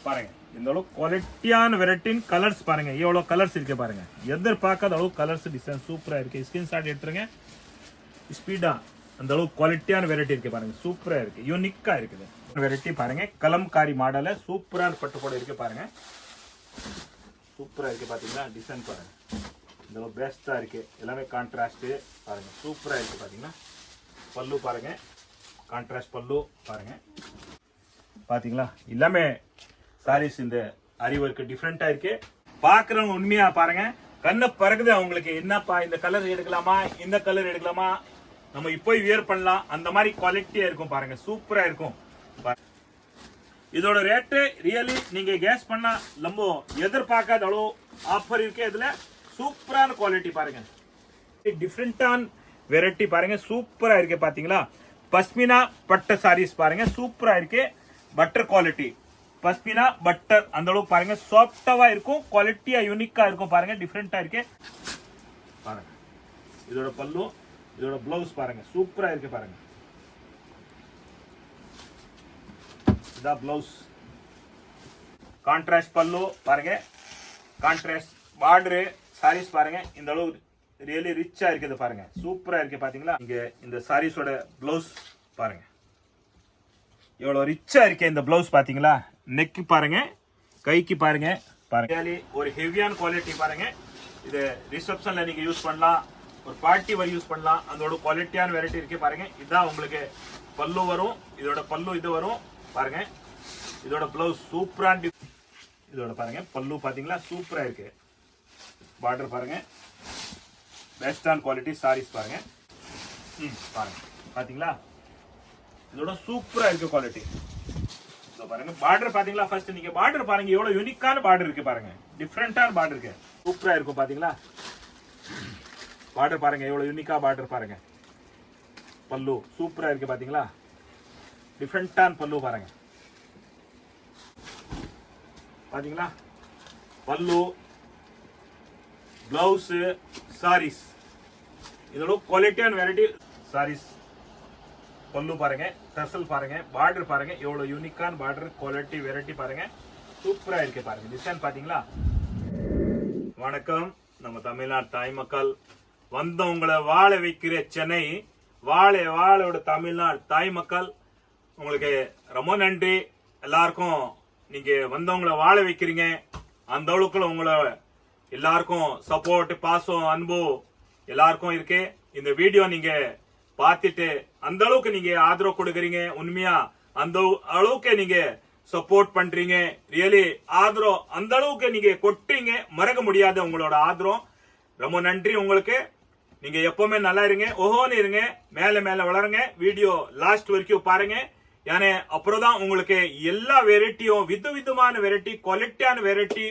பாருங்க இந்த அளவு குவாலிட்டியான வெரைட்டின் கலர்ஸ் பாருங்க எவ்வளவு கலர்ஸ் இருக்கு பாருங்க எதிர்பார்க்காத அளவு கலர்ஸ் டிசைன் சூப்பரா இருக்கு ஸ்கிரீன்ஷாட் எடுத்துருங்க ஸ்பீடா அந்த அளவு குவாலிட்டியான வெரைட்டி இருக்கு பாருங்க சூப்பரா இருக்கு யூனிக்கா இருக்குது வெரைட்டி பாருங்க கலம்காரி மாடல சூப்பரான பட்டுப்போட இருக்கு பாருங்க சூப்பரா இருக்கு பாத்தீங்களா டிசைன் பாருங்க இந்த அளவு பெஸ்டா இருக்கு எல்லாமே கான்ட்ராஸ்ட் பாருங்க சூப்பரா இருக்கு பாத்தீங்களா பல்லு பாருங்க கான்ட்ராஸ்ட் பல்லு பாருங்க பாத்தீங்களா எல்லாமே சாரீஸ் இந்த அறிவருக்கு டிஃப்ரெண்டா இருக்கு பாக்குறவங்க உண்மையா பாருங்க கண்ணு பறக்குது அவங்களுக்கு என்னப்பா இந்த கலர் எடுக்கலாமா இந்த கலர் எடுக்கலாமா நம்ம இப்போ வியர் பண்ணலாம் அந்த மாதிரி குவாலிட்டியா இருக்கும் பாருங்க சூப்பரா இருக்கும் இதோட ரேட்டு ரியலி நீங்க கேஸ் பண்ணா ரொம்ப எதிர்பார்க்காத அளவு ஆஃபர் இருக்கு இதுல சூப்பரான குவாலிட்டி பாருங்க டிஃப்ரெண்டான வெரைட்டி பாருங்க சூப்பரா இருக்கு பாத்தீங்களா பஸ்மினா பட்டு சாரீஸ் பாருங்க சூப்பரா இருக்கு பட்டர் குவாலிட்டி பஸ்மினா பட்டர் அந்த அளவுக்கு பாருங்க சாஃப்டாவா இருக்கும் குவாலிட்டியா யூனிக்கா இருக்கும் பாருங்க டிஃப்ரெண்டா இருக்கு பாருங்க இதோட பல்லு இதோட பிளவுஸ் பாருங்க சூப்பரா இருக்கு பாருங்க இதான் பிளவுஸ் கான்ட்ராஸ்ட் பல்லு பாருங்க கான்ட்ராஸ்ட் பார்டர் சாரீஸ் பாருங்க இந்த அளவு ரியலி ரிச்சா இருக்குது பாருங்க சூப்பரா இருக்கு பாத்தீங்களா இங்க இந்த சாரீஸோட பிளவுஸ் பாருங்க எவ்வளவு ரிச்சா இருக்கு இந்த பிளவுஸ் பாத்தீங்களா நெக் பாருங்க கைக்கு பாருங்க பாருங்க ஒரு ஹெவியான குவாலிட்டி பாருங்க இது ரிசப்ஷன்ல நீங்க யூஸ் பண்ணலாம் ஒரு பார்ட்டி வரை யூஸ் பண்ணலாம் அதோட குவாலிட்டியான வெரைட்டி இருக்கு பாருங்க இதான் உங்களுக்கு பல்லு வரும் இதோட பல்லு இது வரும் பாருங்க இதோட பிளவுஸ் சூப்பரான இதோட பாருங்க பல்லு பாத்தீங்களா சூப்பரா இருக்கு பார்டர் பாருங்க பெஸ்டான குவாலிட்டி சாரீஸ் பாருங்க பாருங்க பாத்தீங்களா இதோட சூப்பரா இருக்கு குவாலிட்டி பாருங்க பார்டர் பாத்தீங்களா ஃபர்ஸ்ட் நீங்க பார்டர் பாருங்க எவ்வளவு யூனிக்கான பார்டர் இருக்கு பாருங்க டிஃபரெண்டான பார்டர் இருக்கு சூப்பரா இருக்கும் பாத்தீங்களா பார்டர் பாருங்க எவ்வளவு யூனிக்கா பார்டர் பாருங்க பல்லு சூப்பரா இருக்கு பாத்தீங்களா டிஃபரெண்டான பல்லு பாருங்க பாத்தீங்களா பல்லு பிளவுஸ் சாரீஸ் இதோட குவாலிட்டியான வெரைட்டி சாரீஸ் பல்லு பாருங்க டசல் பாருங்க பார்டர் பாருங்க எவ்வளவு யூனிக்கான பார்டர் குவாலிட்டி வெரைட்டி பாருங்க சூப்பரா இருக்கு பாருங்க டிசைன் பாத்தீங்களா வணக்கம் நம்ம தமிழ்நாடு தாய் மக்கள் வந்தவங்களை வாழ வைக்கிற சென்னை வாழோட தமிழ்நாடு தாய் மக்கள் உங்களுக்கு ரொம்ப நன்றி எல்லாருக்கும் நீங்க வந்தவங்களை வாழ வைக்கிறீங்க அந்த அளவுக்குள்ள உங்களை எல்லாருக்கும் சப்போர்ட் பாசம் அன்பு எல்லாருக்கும் இருக்கு இந்த வீடியோ நீங்க பார்த்துட்டு அந்த அளவுக்கு நீங்க ஆதரவு கொடுக்குறீங்க உண்மையா அந்த அளவுக்கு நீங்க சப்போர்ட் பண்றீங்க ரியலி ஆதரவு அந்த அளவுக்கு நீங்க கொட்டுறீங்க மறக்க முடியாத உங்களோட ஆதரவு ரொம்ப நன்றி உங்களுக்கு நீங்க எப்பவுமே நல்லா இருங்க ஓஹோன்னு இருங்க மேல மேல வளருங்க வீடியோ லாஸ்ட் வரைக்கும் பாருங்க ஏன்னா அப்புறம் தான் உங்களுக்கு எல்லா வெரைட்டியும் விதமான வெரைட்டி குவாலிட்டியான வெரைட்டி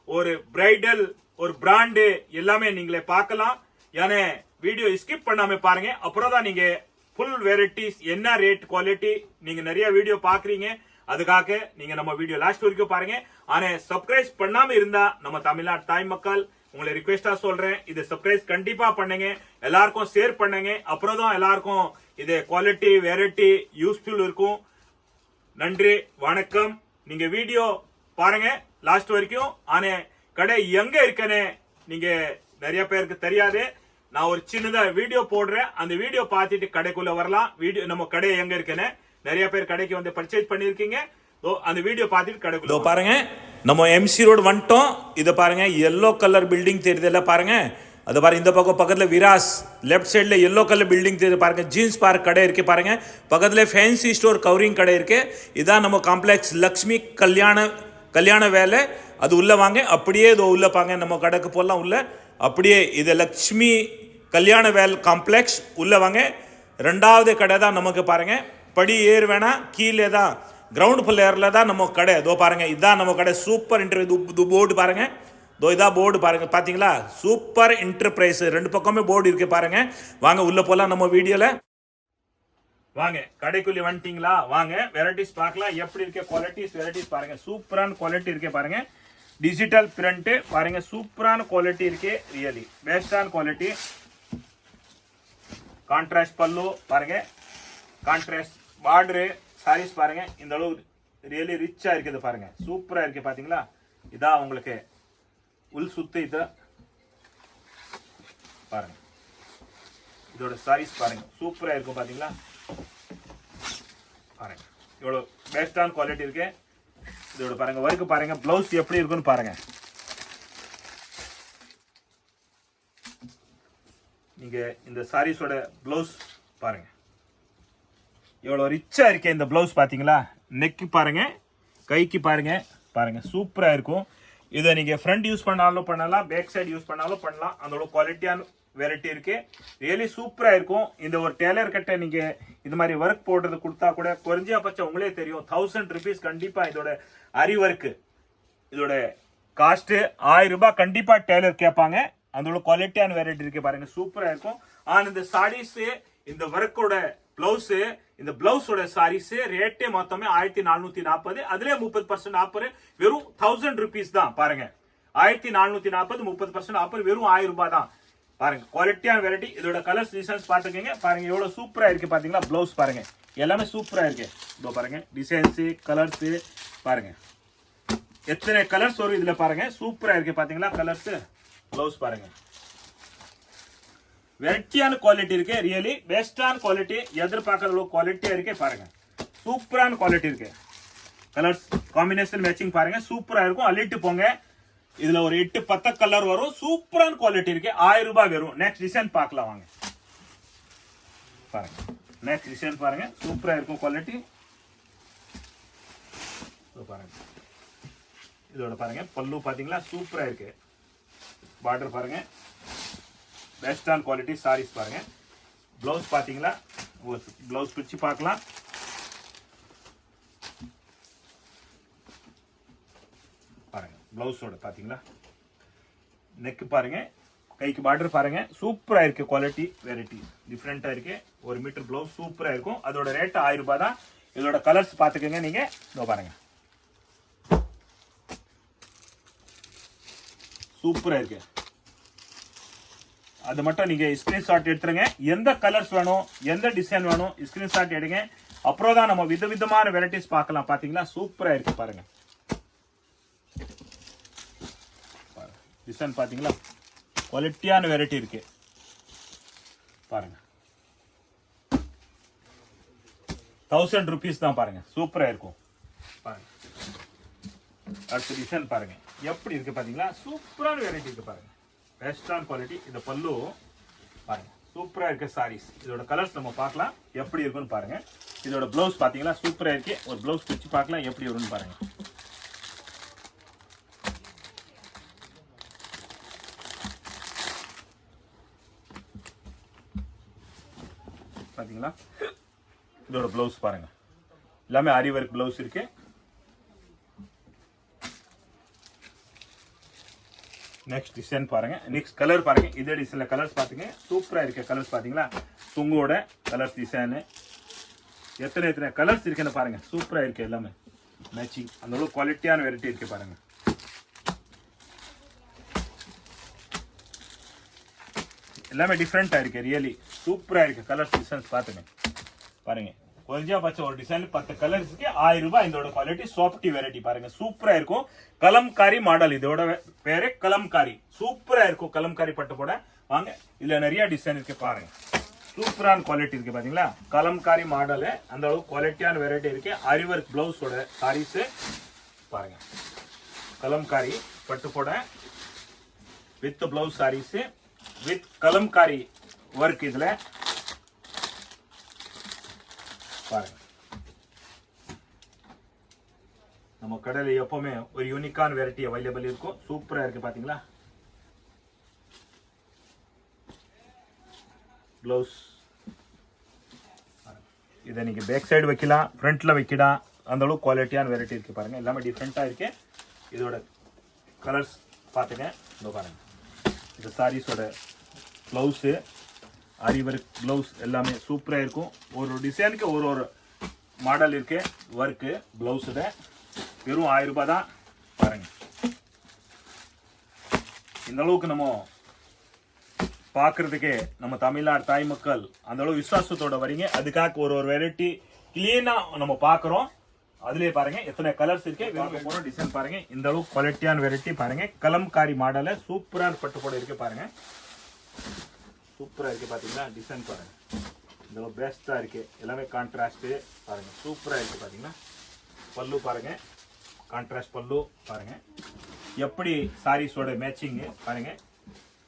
ஒரு பிரைடல் ஒரு பிராண்டு எல்லாமே நீங்களே பார்க்கலாம் ஏன்னா வீடியோ ஸ்கிப் பண்ணாம பாருங்க அப்புறம் தான் நீங்க ஃபுல் வெரைட்டிஸ் என்ன ரேட் குவாலிட்டி நீங்க நிறைய வீடியோ பாக்குறீங்க அதுக்காக நீங்க நம்ம வீடியோ லாஸ்ட் வரைக்கும் பாருங்க ஆனா சப்ஸ்கிரைப் பண்ணாம இருந்தா நம்ம தமிழ்நாடு தாய் மக்கள் உங்களை ரிக்வெஸ்டா சொல்றேன் இது சப்ஸ்கிரைப் கண்டிப்பா பண்ணுங்க எல்லாருக்கும் ஷேர் பண்ணுங்க அப்புறம் தான் எல்லாருக்கும் இது குவாலிட்டி வெரைட்டி யூஸ்ஃபுல் இருக்கும் நன்றி வணக்கம் நீங்க வீடியோ பாருங்க லாஸ்ட் வரைக்கும் ஆனா கடை எங்க இருக்குன்னு நீங்க நிறைய பேருக்கு தெரியாது நான் ஒரு சின்னதா வீடியோ போடுறேன் அந்த வீடியோ பார்த்துட்டு கடைக்குள்ள வரலாம் வீடியோ நம்ம கடை எங்க இருக்குன்னு நிறைய பேர் கடைக்கு வந்து பர்ச்சேஸ் பண்ணிருக்கீங்க அந்த வீடியோ பார்த்துட்டு கடைக்குள்ள பாருங்க நம்ம எம்சி ரோடு வந்துட்டோம் இதை பாருங்க எல்லோ கலர் பில்டிங் தெரியுதுல்ல பாருங்க அது பாருங்க இந்த பக்கம் பக்கத்துல விராஸ் லெஃப்ட் சைட்ல எல்லோ கலர் பில்டிங் தெரியுது பாருங்க ஜீன்ஸ் பார்க் கடை இருக்கு பாருங்க பக்கத்துல ஃபேன்சி ஸ்டோர் கவரிங் கடை இருக்கு இதான் நம்ம காம்ப்ளெக்ஸ் லக்ஷ்மி கல்யாண வேலை அது உள்ள வாங்க அப்படியே இதோ உள்ள பாங்க நம்ம கடைக்கு போலாம் உள்ள அப்படியே இது லக்ஷ்மி கல்யாண வேல் காம்ப்ளெக்ஸ் உள்ள வாங்க ரெண்டாவது கடை தான் நமக்கு பாருங்க படி ஏறு வேணா கீழே தான் கிரவுண்ட் ஃப்ளோர்ல தான் நம்ம கடை இதோ பாருங்க இதான் நம்ம கடை சூப்பர் இன்டர்வியூ போர்டு பாருங்க இதோ இதா போர்டு பாருங்க பாத்தீங்களா சூப்பர் என்டர்பிரைஸ் ரெண்டு பக்கமே போர்டு இருக்கு பாருங்க வாங்க உள்ள போலாம் நம்ம வீடியோல வாங்க கடைக்குள்ளே வந்துட்டீங்களா வாங்க வெரைட்டிஸ் பார்க்கலாம் எப்படி இருக்கு குவாலிட்டிஸ் வெரைட்டிஸ் பாருங்க சூப்பரான குவாலிட்டி இருக்கு பாருங்க டிஜிட்டல் பிரிண்ட் பாருங்க சூப்பரான குவாலிட்டி இருக்கு ரியலி பெஸ்டான குவாலிட்டி கான்ட்ராஸ்ட் பல்லு பாருங்க கான்ட்ராஸ்ட் பார்டர் சாரீஸ் பாருங்க இந்த அளவு ரியலி ரிச்சா இருக்குது பாருங்க, சூப்பரா இருக்கு பாத்தீங்களா. இதான் உங்களுக்கு உள் சுத்து. இது பாருங்க, இதோட சாரீஸ் பாருங்க, சூப்பரா இருக்கும் பாத்தீங்களா. பாருங்க இவ்வளவு பெஸ்டான குவாலிட்டி இருக்கு. இதோட பாருங்க ஒர்க் பாருங்க, பிளவுஸ் எப்படி இருக்குன்னு பாருங்க. நீங்க இந்த சாரீஸோட பிளவுஸ் பாருங்க, எவ்வளவு ரிச்சா இருக்கு இந்த பிளவுஸ் பாத்தீங்களா. நெக் பாருங்க, கைக்கு பாருங்க, பாருங்க சூப்பரா இருக்கும். இதை நீங்க ஃப்ரண்ட் யூஸ் பண்ணாலும் பண்ணலாம், பேக் சைடு யூஸ் பண்ணாலும் பண்ணலாம். அதோட குவாலிட்டியான வெரைட்டி இருக்கு, ரியலி சூப்பரா இருக்கும். இந்த ஒரு டெய்லர் கிட்ட நீங்க இந்த மாதிரி ஒர்க் போடுறது கொடுத்தா கூட குறைஞ்சபட்சம் உங்களே தெரியும் 1000 rupees கண்டிப்பா. இதோட அரி ஒர்க் இதோட காஸ்ட் 1000 ரூபாய் கண்டிப்பா டெய்லர் கேட்பாங்க. அதோட குவாலிட்டியான வெரைட்டி இருக்கு பாருங்க, சூப்பரா இருக்கும். ஆனா இந்த சாரீஸ், இந்த ஒர்க்கோட பிளவுஸ், இந்த பிளவுஸோட சாரீஸ் ரேட்டே மொத்தமே 1440. அதுல 30% ஆஃபர், வெறும் 1000 rupees தான். பாருங்க 1440, 30% ஆஃபர், வெறும் 1000 ரூபாய் தான். பாருங்க குவாலிட்டியான வெரைட்டி. இதோட கலர்ஸ் டிசைன்ஸ் பாத்துக்கீங்க பாருங்க, எவ்வளவு சூப்பரா இருக்கு பாத்தீங்களா. பிளவுஸ் பாருங்க, எல்லாமே சூப்பரா இருக்கு. இதோ பாருங்க டிசைன்ஸ், கலர்ஸ் பாருங்க, எத்தனை கலர்ஸ் வரும் இதுல பாருங்க, சூப்பரா இருக்கு பாத்தீங்களா. கலர்ஸ், பிளவுஸ் பாருங்க, வெரைட்டியான குவாலிட்டி இருக்கு, ரியலி பெஸ்டான குவாலிட்டி. எதிர்பார்க்கற குவாலிட்டியா இருக்கு பாருங்க, சூப்பரான குவாலிட்டி இருக்கு. கலர்ஸ் காம்பினேஷன் மேட்சிங் பாருங்க, சூப்பரா இருக்கும். அள்ளிட்டு போங்க. இதுல ஒரு 8-10 கலர் வரும், சூப்பரான குவாலிட்டி இருக்கு. 1000 ரூபாய் வெறும். நெக்ஸ்ட் டிசைன் பார்க்கலாம் வாங்க. பாருங்க நெக்ஸ்ட் டிசைன் பாருங்க, சூப்பரா இருக்கும் குவாலிட்டி. பாருங்க இதோட பாருங்க பல்லு பாத்தீங்களா, சூப்பரா இருக்கு. பார்டர் பாருங்க, பெஸ்டான குவாலிட்டி சாரீஸ் பாருங்க. பிளவுஸ் பாத்தீங்களா, பிளவுஸ் பிரிச்சு பார்க்கலாம். பாருங்க பிளவுஸோட பாத்தீங்களா, நெக் பாருங்க, கைக்கு பார்டர் பாருங்க, சூப்பரா இருக்கு. குவாலிட்டி வெரைட்டி டிஃப்ரெண்டா இருக்கு. 1 மீட்டர் பிளவுஸ் சூப்பரா இருக்கும். அதோட ரேட் 1000 ரூபாய் தான். இதோட கலர்ஸ் பாத்துக்கோங்க நீங்க. இதோ பாருங்க சூப்பரா இருக்கு. அது மட்டும் நீங்க ஸ்கிரீன்ஷாட் எடுத்துருங்க. எந்த கலர்ஸ் வேணும், எந்த டிசைன் வேணும், ஸ்கிரீன்ஷாட் எடுங்க. அப்புறம் தான் நம்ம விதவிதமான வெரைட்டிஸ் பார்க்கலாம். பாத்தீங்களா சூப்பரா இருக்கு பாருங்க. டிசைன் பாத்தீங்களா, குவாலிட்டியான வெரைட்டி இருக்கு பாருங்க. 1000 rupees தான் பாருங்க, சூப்பரா இருக்கும் பாருங்க. அடுத்த டிசைன் பாருங்க, எப்படி இருக்கு பாத்தீங்களா, சூப்பரான வெரைட்டி இருக்கு பாருங்க, பெஸ்டான குவாலிட்டி. இந்த பல்லு பாருங்க, சூப்பரா இருக்கு சாரீஸ். இதோட கலர்ஸ் நம்ம பார்க்கலாம் எப்படி இருக்குன்னு பாருங்க. இதோட பிளவுஸ் பாத்தீங்களா, சூப்பரா இருக்கு. ஒரு பிளவுஸ் பிரிச்சு பார்க்கலாம் எப்படி வரும்னு பாருங்க. பாத்தீங்களா, இதோட பிளவுஸ் பாருங்க, எல்லாமே ஆரி வர்க் பிளவுஸ் இருக்கு. நெக்ஸ்ட் டிசைன் பாருங்க, நெக்ஸ்ட் கலர் பாருங்க. இதே டிசைன்ல கலர்ஸ் பாத்தீங்க, சூப்பரா இருக்கு. கலர்ஸ் பாத்தீங்களா, சுங்கோட கலர் டிசைன், எத்தனை கலர்ஸ் இருக்குன்னு பாருங்க, சூப்பரா இருக்கு. எல்லாமே மேட்சிங், அந்த அளவுக்கு குவாலிட்டியான வெரைட்டி இருக்கு பாருங்க. எல்லாமே டிஃப்ரெண்டா இருக்கு, ரியலி சூப்பரா இருக்கு. கலர்ஸ் டிசைன்ஸ் பாத்துங்க பாருங்க. குறைஞ்சபட்சம் ஒரு டிசைன் 10 கலர்ஸ்க்கு 1000 ரூபாய். இதோட குவாலிட்டி சாஃப்டி வெரைட்டி பாருங்க, சூப்பரா இருக்கும். கலம்காரி மாடல், இதோட பேரு கலம்காரி. சூப்பரா இருக்கும் கலம்காரி பட்டு போட. வாங்க, இதுல நிறைய டிசைன் இருக்கு பாருங்க, சூப்பரான குவாலிட்டி இருக்கு பாத்தீங்களா. கலம்காரி மாடல், அந்த அளவுக்கு குவாலிட்டியான வெரைட்டி இருக்கு. ஆரி வர்க் பிளவுஸோட சாரீஸ் பாருங்க, கலம்காரி பட்டு போட with blouse saris with Kalamkari work. இதுல பாருங்க, நம்ம கடையில எப்பவுமே ஒரு யூனிக்கான வெரைட்டி அவைலபிள் இருக்கும். சூப்பரா இருக்கு பாத்தீங்களா. பிளவுஸ் இதை நீங்க பேக் சைடு வைக்கலாம், ஃப்ரண்ட்ல வைக்கலாம். அந்த அளவுக்கு குவாலிட்டியான வெரைட்டி இருக்கு பாருங்க, எல்லாமே டிஃப்ரெண்டா இருக்கு. இதோட கலர்ஸ் பாத்துங்க. இதோ பாருங்க, இந்த சாரீஸோட பிளவுஸ், ஆரி ஒர்க் பிளவுஸ் எல்லாமே சூப்பரா இருக்கும். ஒரு டிசைனுக்கு ஒரு மாடல் இருக்கு. ஒர்க்கு பிளவுஸ் வெறும் 1000 ரூபாய் தான் பாருங்க. இந்த அளவுக்கு நம்ம பாக்குறதுக்கு நம்ம தமிழ்நாடு தாய் மக்கள் அந்த அளவு விசுவாசத்தோட வரீங்க. அதுக்காக ஒரு வெரைட்டி கிளீனா நம்ம பாக்குறோம். அதுலயே பாருங்க எத்தனை கலர்ஸ் இருக்கு. பார்க்க போற டிசைன் பாருங்க. இந்த அளவு குவாலிட்டியான வெரைட்டி பாருங்க. கலம்காரி மாடல சூப்பரான பட்டு போட இருக்கு பாருங்க. சூப்பரா இருக்கு பாத்தீங்களா. டிசைன் பாருங்க. இந்த அளவு பெஸ்டா இருக்கு. எல்லாமே கான்ட்ராஸ்ட் பாருங்க. சூப்பரா இருக்கு பாத்தீங்களா. பல்லு பாருங்க. கான்ட்ராஸ்ட் பல்லு பாருங்க. எப்படி சாரீஸோட மேட்சிங் பாருங்க.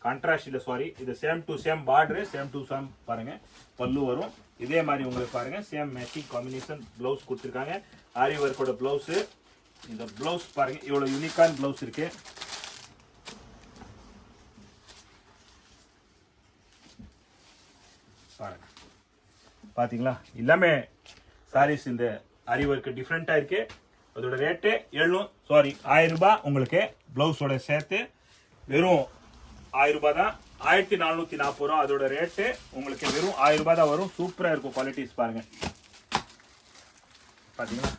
கான்ட்ராஸ்ட் இல்ல சாரி, இது same to same border, same to same பாருங்க பல்லு வரும். இதே மாதிரி உங்களுக்கு பாருங்க சேம் மேட்சிங் காம்பினேஷன் ப்ளவுஸ் கொடுத்துருக்காங்க. ஆரி ஒர்க்கோட ப்ளவுஸ். இந்த ப்ளவுஸ் பாருங்க இவ்வளவு யூனிக்கான ப்ளவுஸ் இருக்கு. பாருங்க பாத்தீங்களா. எல்லாமே சாரீஸ் இந்த ஆரி ஒர்க் டிஃப்ரெண்டா இருக்கு. அதோட ரேட்டு 1000 ரூபாய். உங்களுக்கு பிளவுஸோட சேர்த்து வெறும் 1000 ரூபாய் தான். 1440 ரூபா அதோட ரேட்டு. உங்களுக்கு வெறும் 1000 ரூபாய் தான் வரும். சூப்பரா இருக்கும் குவாலிட்டிஸ் பாருங்க. பாத்தீங்களா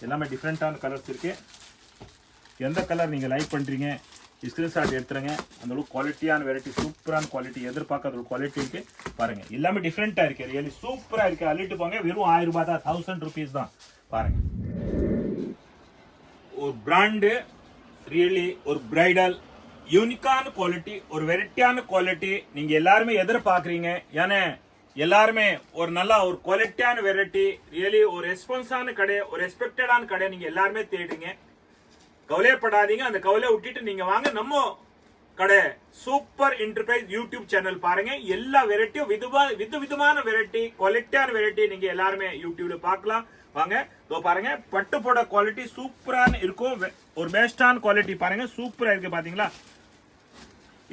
எல்லாமே டிஃப்ரெண்டான கலர்ஸ் இருக்கு. எந்த கலர் நீங்க லைக் பண்றீங்க ஸ்கிரீன்ஷாட் எடுத்துருங்க. அந்த அளவுக்கு குவாலிட்டியான வெரைட்டி, சூப்பரான குவாலிட்டி, எதிர்பார்க்காத ஒரு குவாலிட்டி இருக்கு பாருங்க. எல்லாமே டிஃப்ரெண்டா இருக்கு. ரியலி சூப்பரா இருக்கு. அள்ளிட்டு போங்க. வெறும் 1000 ரூபாய் தான். 1000 rupees தான் பாருங்க. ஒரு பிராண்டு ரியலி ஒரு பிரைடல் யூனிக்கான குவாலிட்டி, ஒரு வெரைட்டியான குவாலிட்டி நீங்க எல்லாருமே எதிர்பார்க்குறீங்க. ஏன்னா எல்லாருமே ஒரு நல்ல ஒரு குவாலிட்டியான வெரைட்டி, ரியலி ஒரு ரெஸ்பான்ஸான கடை, ஒரு ரெஸ்பெக்டடான கடை நீங்க எல்லாருமே தேடுறீங்க. கவலைப்படாதீங்க. அந்த கவலையை விட்டுட்டு நீங்க வாங்க நம்ம கடை சூப்பர் என்டர்பிரைஸ் யூடியூப் சேனல் பாருங்க. எல்லா வெரைட்டியும் விதமான வெரைட்டி, குவாலிட்டியான வெரைட்டி நீங்க எல்லாருமே யூடியூப்ல பார்க்கலாம். வாங்க இதோ பாருங்க. பட்டு போட குவாலிட்டி சூப்பரான இருக்கும். ஒரு பெஸ்டான குவாலிட்டி பாருங்க. சூப்பரா இருக்கு பாத்தீங்களா.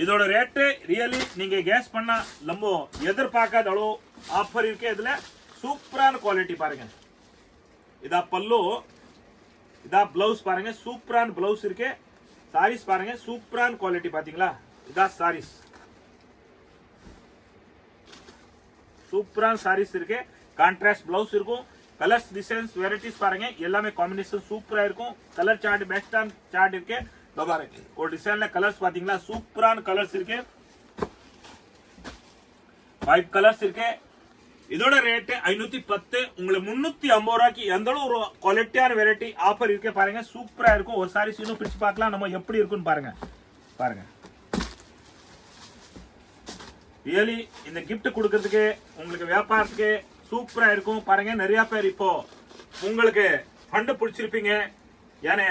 இதோட ரேட்டு ரியலி நீங்க கேஸ் பண்ணா நம்ம எதிர்பார்க்காத அளவு ஆஃபர் இருக்கு. இதுல சூப்பரான குவாலிட்டி பாருங்க. இதா பல்லு, இதா பிளவுஸ் பாருங்க. சூப்பரான பிளவுஸ் இருக்கு. சாரீஸ் பாருங்க. சூப்பரான குவாலிட்டி பாத்தீங்களா. இதா சாரீஸ். சூப்பரான சாரீஸ் இருக்கு. கான்ட்ராஸ்ட் பிளவுஸ் இருக்கும். கலர்ஸ் டிசைன்ஸ் வெரைட்டிஸ் பாருங்க. எல்லாமே காம்பினேஷன் சூப்பரா இருக்கும். கலர் சார்ட் பெஸ்டான சார்ட் இருக்கு. பாருங்க ஒரு டிசைன்ல கலர்ஸ் பாத்தீங்களா. சூப்பரான கலர்ஸ் இருக்கு. 5 கலர்ஸ் இருக்கு. இதோட ரேட் 510. உங்களுக்கு 350 ரூபாய்க்கு எந்த ஒரு குவாலிட்டியான வெரைட்டி ஆஃபர் இருக்கு பாருங்க. சூப்பரா இருக்கும். ஒரு சாரீஸ் இன்னும் பிரிச்சு பார்க்கலாம் நம்ம எப்படி இருக்குன்னு பாருங்க. பாருங்க ரியலி இந்த கிஃப்ட் கொடுக்கறதுக்கு உங்களுக்கு வியாபாரத்துக்கு சூப்பரா இருக்கும் பாருங்க. நிறைய பேர் இப்போ உங்களுக்கு ஃபண்ட் பிடிச்சிருப்பீங்க. ஏன்னா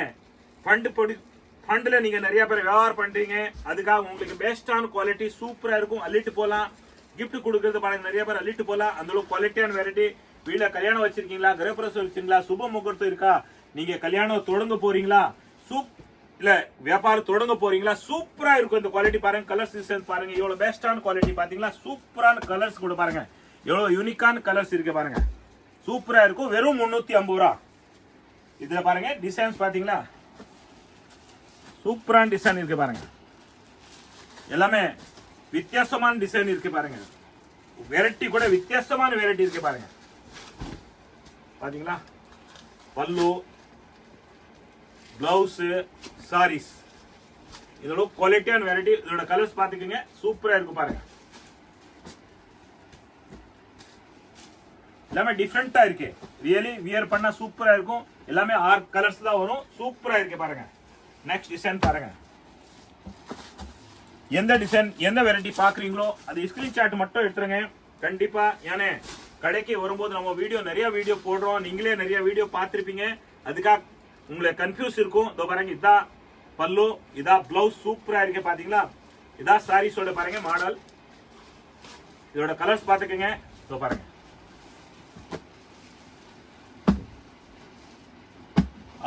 ஃபண்ட்ல நீங்க நிறைய பேர் வியாபாரம் பண்றீங்க. அதுக்காக உங்களுக்கு பெஸ்டான குவாலிட்டி சூப்பரா இருக்கும். அள்ளிட்டு போலாம். கிஃப்ட் கொடுக்கறது பாருங்க. நிறைய பேர் அள்ளிட்டு போலாம். அந்த அளவுக்கு குவாலிட்டியான வெரைட்டி. வீட்ல கல்யாணம் வச்சிருக்கீங்களா, கிரகப்பிரவேசம் வச்சிருக்கீங்களா, சுப முகூர்த்தம் இருக்கா, நீங்க கல்யாணம் தொடங்க போறீங்களா, இல்ல வியாபாரம் தொடங்க போறீங்களா, சூப்பரா இருக்கும் இந்த குவாலிட்டி பாருங்க. கலர்ஸ் டிசைன்ஸ் பாருங்க. எவ்வளவு பெஸ்டான குவாலிட்டி பாத்தீங்களா. சூப்பரான கலர்ஸ் கூட பாருங்க. எவ்வளவு யூனிக்கான கலர்ஸ் இருக்கு பாருங்க. சூப்பரா இருக்கும். வெறும் 350 ரூபா. இதுல பாருங்க டிசைன்ஸ் பாத்தீங்களா. சூப்பரான டிசைன் இருக்கு பாருங்க. எல்லாமே வித்தியாசமான டிசைன் இருக்கு பாருங்க. வெரைட்டி கூட வித்தியாசமான வெரைட்டி இருக்கு பாருங்க. பாத்தீங்களா. பல்லு, பிளவுஸ், சாரீஸ், இதோட குவாலிட்டியான வெரைட்டி. இதோட கலர்ஸ் பாத்துக்கோங்க. சூப்பரா இருக்கு பாருங்க. எல்லாமே டிஃப்ரெண்டா இருக்கு. ரியலி வியர் பண்ணா சூப்பரா இருக்கும். எல்லாமே 6 கலர்ஸ் தான் வரும். சூப்பரா இருக்கு பாருங்க. நெக்ஸ்ட் டிசைன் பாருங்க. எந்த டிசைன் எந்த வெரைட்டி பாக்குறீங்களோ அது ஸ்கிரீன்ஷாட் மட்டும் எடுத்துருங்க கண்டிப்பா. ஏன்னா கடைக்கு வரும்போது நம்ம நிறைய வீடியோ போடுறோம். நீங்களே நிறைய வீடியோ பார்த்திருப்பீங்க. அதுக்காக உங்களுக்கு கன்ஃபியூஸ் இருக்கும். இதோ பாருங்க. இதா பல்லு, இதா பிளவுஸ். சூப்பரா இருக்கு பாத்தீங்களா. இதா சாரீஸோட பாருங்க மாடல். இதோட கலர்ஸ் பாத்துக்கோங்க. இதோ பாருங்க.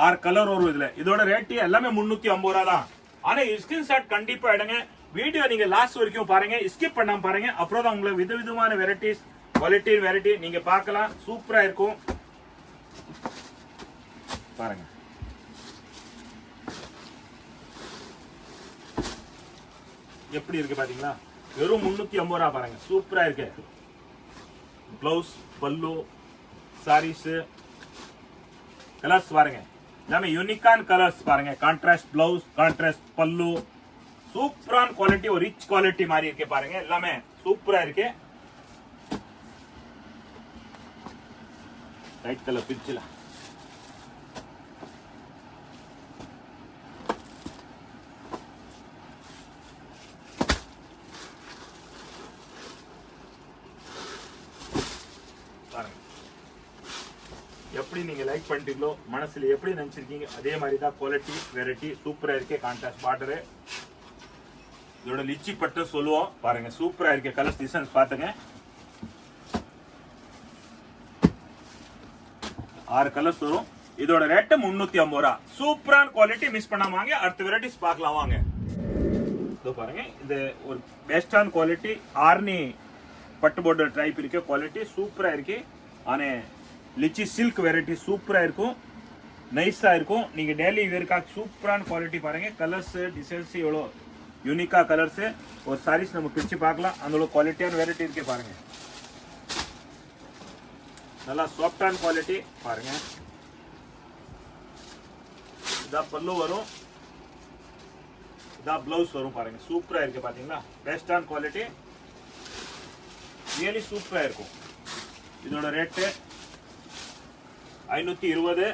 6 கலர் வரும் இதுல. இதோட ரேட் எல்லாமே 350 ரூபா தான். ஆனா ஸ்கிரீன்ஷாட் கண்டிப்பா எடுங்க. வீடியோ நீங்க லாஸ்ட் வரைக்கும் பாருங்க. ஸ்கிப் பண்ணாம பாருங்க. அப்புறம் தான் உங்களுக்கு விதவிதமான வெரைட்டிஸ், குவாலிட்டி வெரைட்டி நீங்க பார்க்கலாம். சூப்பரா இருக்கும் பாருங்க. எப்படி இருக்கு பாத்தீங்களா. வெறும் 350 ரூபா பாருங்க. சூப்பரா இருக்கு. பிளவுஸ், பல்லு, சாரீஸ், கலர்ஸ் பாருங்க. எல்லாமே யூனிக்கான கலர்ஸ் பாருங்க. கான்ட்ராஸ்ட் பிளவுஸ், கான்ட்ராஸ்ட் பல்லு, சூப்பரான குவாலிட்டி. ஒரு ரிச் குவாலிட்டி மாதிரி இருக்கு பாருங்க. எல்லாமே சூப்பரா இருக்கு. லைட் கலர் பிரிச்சுல லைக் பண்ணிட்டீங்களோ மனசுல எப்படி நினைச்சிருக்கீங்க அதே மாதிரி தான் குவாலிட்டி வெரைட்டி சூப்பரா இருக்கே. கான்ட்ராஸ்ட் பார்டரு, இதோட லிச்சி பட்டு சொல்லுவோம் பாருங்க. சூப்பரா இருக்கே. கலர்ஸ் டிசைன்ஸ் பாத்துங்க. 6 கலர்ஸ் வரும். இதோட ரேட் 350 ரூபா. சூப்பரான குவாலிட்டி, மிஸ் பண்ணாம வாங்க. அடுத்த வெரைட்டிஸ் பார்க்கலாம் வாங்க. இதோ பாருங்க, இந்த ஒரு பெஸ்டான குவாலிட்டி ஆர்னி பட்டு போர்டு டைப் இருக்கு. குவாலிட்டி சூப்பரா இருக்கு. ஆனா லிச்சி சில்க் வெரைட்டி சூப்பரா இருக்கும், நைஸா இருக்கும். நீங்க டெய்லி வேர்க்காக சூப்பரான குவாலிட்டி பாருங்க. கலர்ஸ் டிசைன்ஸ் எவ்வளோ யூனிக்கா கலர்ஸ். ஒரு சாரீஸ் நம்ம பிரிச்சு பார்க்கலாம். அந்த குவாலிட்டியான வெரைட்டி இருக்கே பாருங்க. நல்லா சாஃப்டான குவாலிட்டி பாருங்க. இதா பல்லு வரும், இதா பிளவுஸ் வரும் பாருங்க. சூப்பரா இருக்கு பாத்தீங்களா. பெஸ்டான குவாலிட்டி, ரியலி சூப்பரா இருக்கும். இதோட ரேட்டு 520,